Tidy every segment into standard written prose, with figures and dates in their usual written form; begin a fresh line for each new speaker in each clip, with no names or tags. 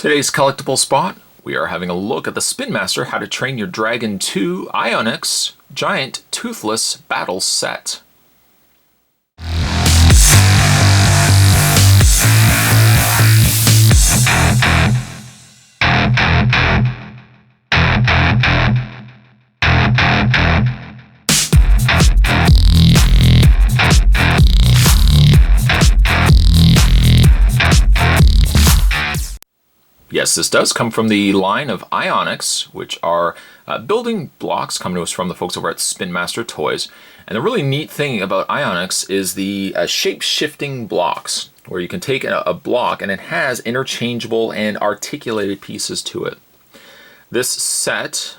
Today's collectible spot, we are having a look at the Spin Master How to Train Your Dragon 2 Ionix Giant Toothless Battle Set. Yes, this does come from the line of Ionix, which are building blocks coming to us from the folks over at Spin Master Toys. And the really neat thing about Ionix is the shape-shifting blocks, where you can take a block and it has interchangeable and articulated pieces to it. This set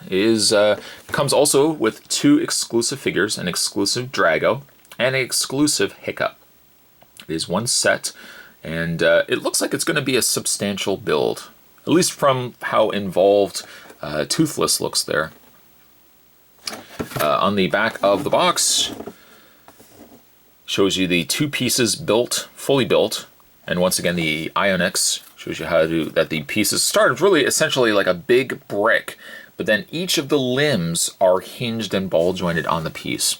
comes also with two exclusive figures, an exclusive Drago and an exclusive Hiccup. It is one set, and it looks like it's going to be a substantial build. At least from how involved Toothless looks there. On the back of the box, shows you the two pieces built, fully built. And once again, the Ionix shows you that the pieces start really essentially like a big brick. But then each of the limbs are hinged and ball jointed on the piece.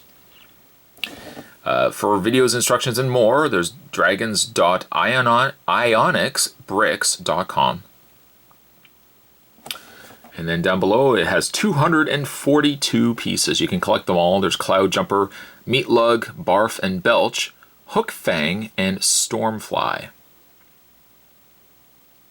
For videos, instructions, and more, there's dragons.ionixbricks.com. And then down below, it has 242 pieces. You can collect them all. There's Cloud Jumper, Meat Lug, Barf and Belch, Hook Fang, and Stormfly.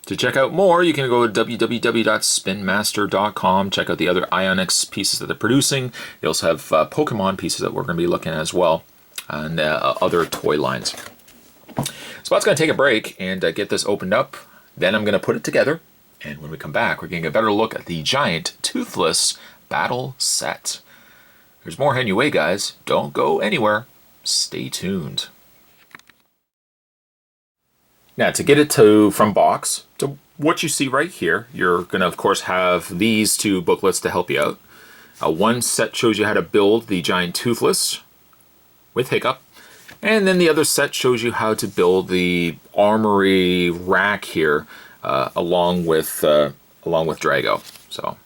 To check out more, you can go to www.spinmaster.com. Check out the other Ionix pieces that they're producing. They also have Pokemon pieces that we're going to be looking at as well, and other toy lines. Spot's going to take a break and get this opened up. Then I'm going to put it together. And when we come back, we're going to get a better look at the Giant Toothless Battle Set. There's more heading your way, guys. Don't go anywhere. Stay tuned. Now, to get it from box to what you see right here, you're going to, of course, have these two booklets to help you out. One set shows you how to build the Giant Toothless with Hiccup. And then the other set shows you how to build the armory rack here, along with Drago. So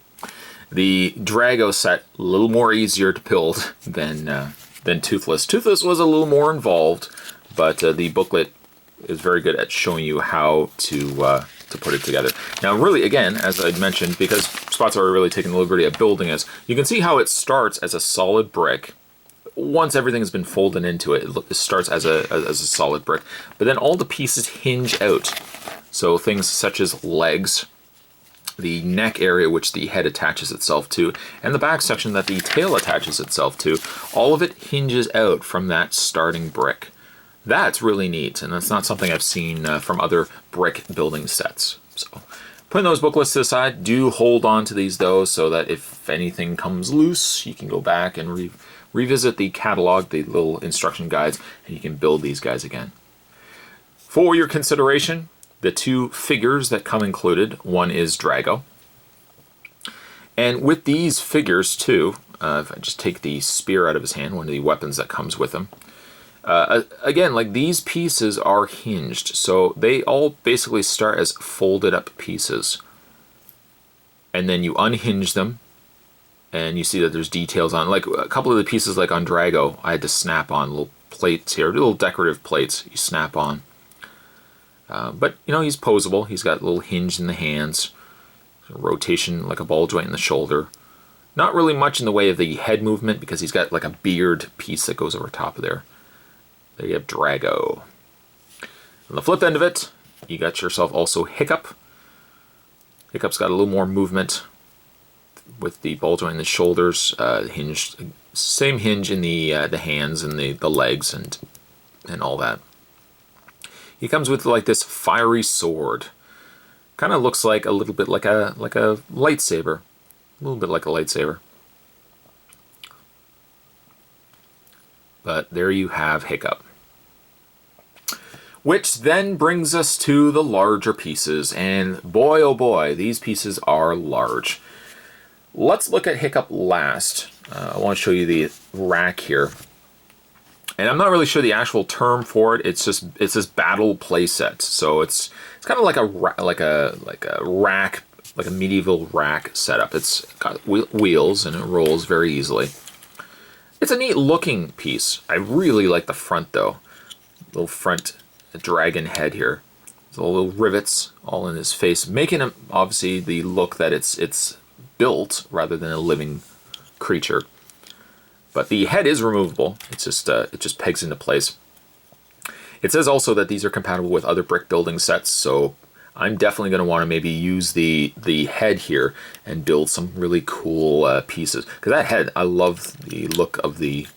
the Drago set a little more easier to build than Toothless. Toothless was a little more involved, but the booklet is very good at showing you how to put it together. Now, really, again, as I mentioned, because Spot's already really taken the liberty of building this, you can see how it starts as a solid brick. Once everything has been folded into it, it starts as a solid brick. But then all the pieces hinge out. So things such as legs, the neck area which the head attaches itself to, and the back section that the tail attaches itself to, all of it hinges out from that starting brick. That's really neat, and that's not something I've seen from other brick building sets. So putting those booklets to the side, do hold on to these though, so that if anything comes loose, you can go back and revisit the catalog, the little instruction guides, and you can build these guys again. For your consideration, the two figures that come included, one is Drago. And with these figures too, if I just take the spear out of his hand, one of the weapons that comes with him, again, like these pieces are hinged, so they all basically start as folded up pieces. And then you unhinge them, and you see that there's details on, like a couple of the pieces like on Drago, I had to snap on little plates here, little decorative plates you snap on. But, you know, he's posable. He's got a little hinge in the hands, rotation like a ball joint in the shoulder. Not really much in the way of the head movement because he's got like a beard piece that goes over top of there. There you have Drago. On the flip end of it, you got yourself also Hiccup. Hiccup's got a little more movement with the ball joint in the shoulders, hinged, same hinge in the hands and the legs and all that. He comes with like this fiery sword. Kind of looks like a little bit like a lightsaber. A little bit like a lightsaber. But there you have Hiccup. Which then brings us to the larger pieces. And boy, oh boy, these pieces are large. Let's look at Hiccup last. I want to show you the rack here. And I'm not really sure the actual term for it. It's this battle playset. So it's kind of like a rack, like a medieval rack setup. It's got wheels and it rolls very easily. It's a neat looking piece. I really like the front though. Little front dragon head here. The little rivets all in his face, making him obviously the look that it's built rather than a living creature. But the head is removable. It's just it just pegs into place. It says also that these are compatible with other brick building sets, so I'm definitely going to want to maybe use the head here and build some really cool pieces. Because that head, I love the look of the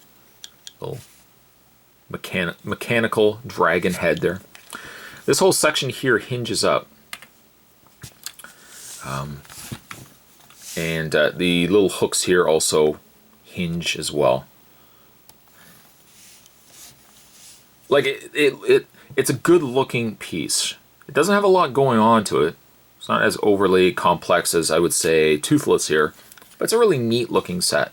little mechanical dragon head there. This whole section here hinges up. And the little hooks here also hinge as well. Like it's a good looking piece. It doesn't have a lot going on to it. It's not as overly complex as I would say Toothless here, but it's a really neat looking set.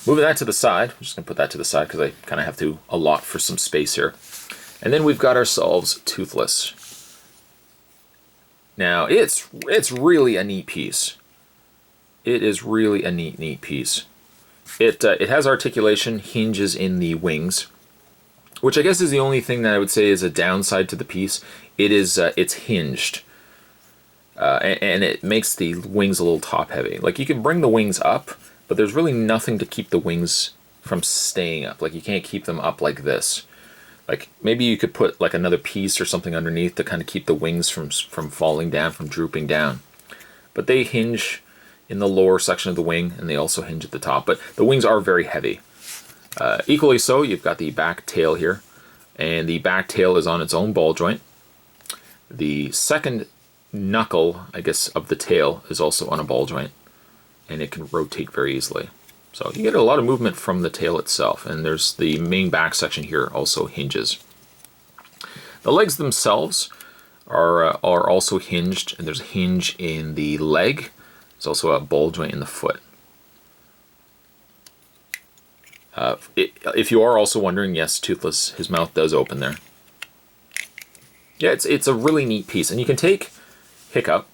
Moving that to the side, I'm just gonna put that to the side because I kind of have to allot for some space here. And then we've got ourselves Toothless. Now it's really a neat piece. It is really a neat piece. It has articulation, hinges in the wings, which I guess is the only thing that I would say is a downside to the piece. It's hinged, and it makes the wings a little top heavy. Like you can bring the wings up, but there's really nothing to keep the wings from staying up. Like you can't keep them up like this. Like maybe you could put like another piece or something underneath to kind of keep the wings from falling down, from drooping down. But they hinge in the lower section of the wing, and they also hinge at the top. But the wings are very heavy. Equally so, you've got the back tail here, and the back tail is on its own ball joint. The second knuckle, I guess, of the tail is also on a ball joint, and it can rotate very easily. So you get a lot of movement from the tail itself, and there's the main back section here also hinges. The legs themselves are also hinged, and there's a hinge in the leg. There's also a ball joint in the foot. If you are also wondering, yes, Toothless, his mouth does open there. Yeah, it's a really neat piece, and you can take Hiccup,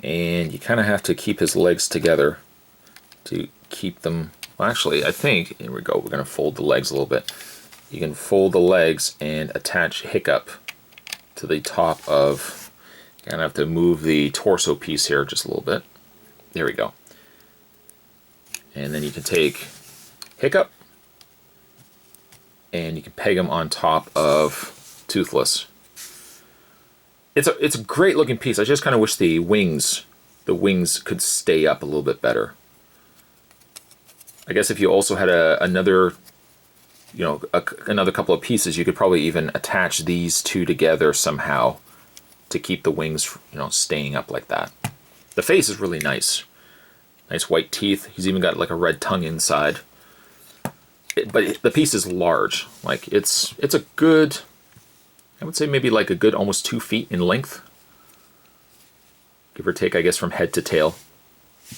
and you kind of have to keep his legs together to keep them. Well, actually, I think, here we go, we're going to fold the legs a little bit. You can fold the legs and attach Hiccup to the top of, you're going to have to move the torso piece here just a little bit. There we go. And then you can take Hiccup and you can peg him on top of Toothless. It's a great looking piece. I just kind of wish the wings could stay up a little bit better. I guess if you also had another couple of pieces, you could probably even attach these two together somehow to keep the wings, staying up like that. The face is really nice. Nice white teeth. He's even got like a red tongue inside. But the piece is large. Like it's a good, I would say maybe like a good almost 2 feet in length. Give or take, I guess, from head to tail.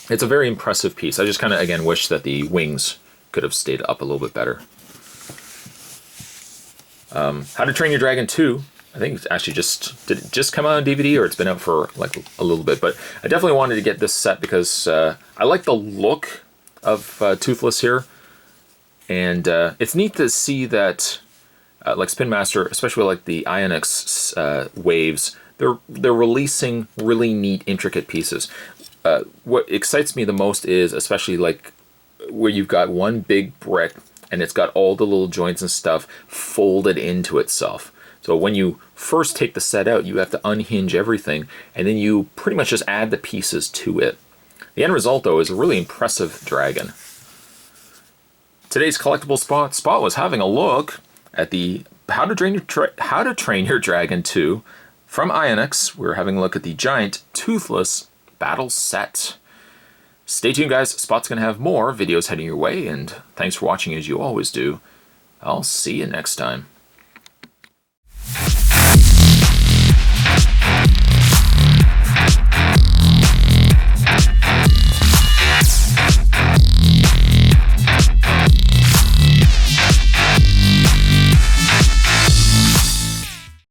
It's a very impressive piece. I just kind of, again, wish that the wings could have stayed up a little bit better. How to Train Your Dragon 2. I think it's actually did it just come out on DVD, or it's been out for like a little bit, but I definitely wanted to get this set because I like the look of Toothless here, and it's neat to see that like Spin Master, especially like the Ionix waves, they're releasing really neat, intricate pieces. What excites me the most is especially like where you've got one big brick and it's got all the little joints and stuff folded into itself. So when you first take the set out, you have to unhinge everything, and then you pretty much just add the pieces to it. The end result, though, is a really impressive dragon. Today's collectible spot was having a look at the How to Train Your Dragon 2 from Ionix. We're having a look at the giant Toothless battle set. Stay tuned, guys. Spot's going to have more videos heading your way, and thanks for watching as you always do. I'll see you next time.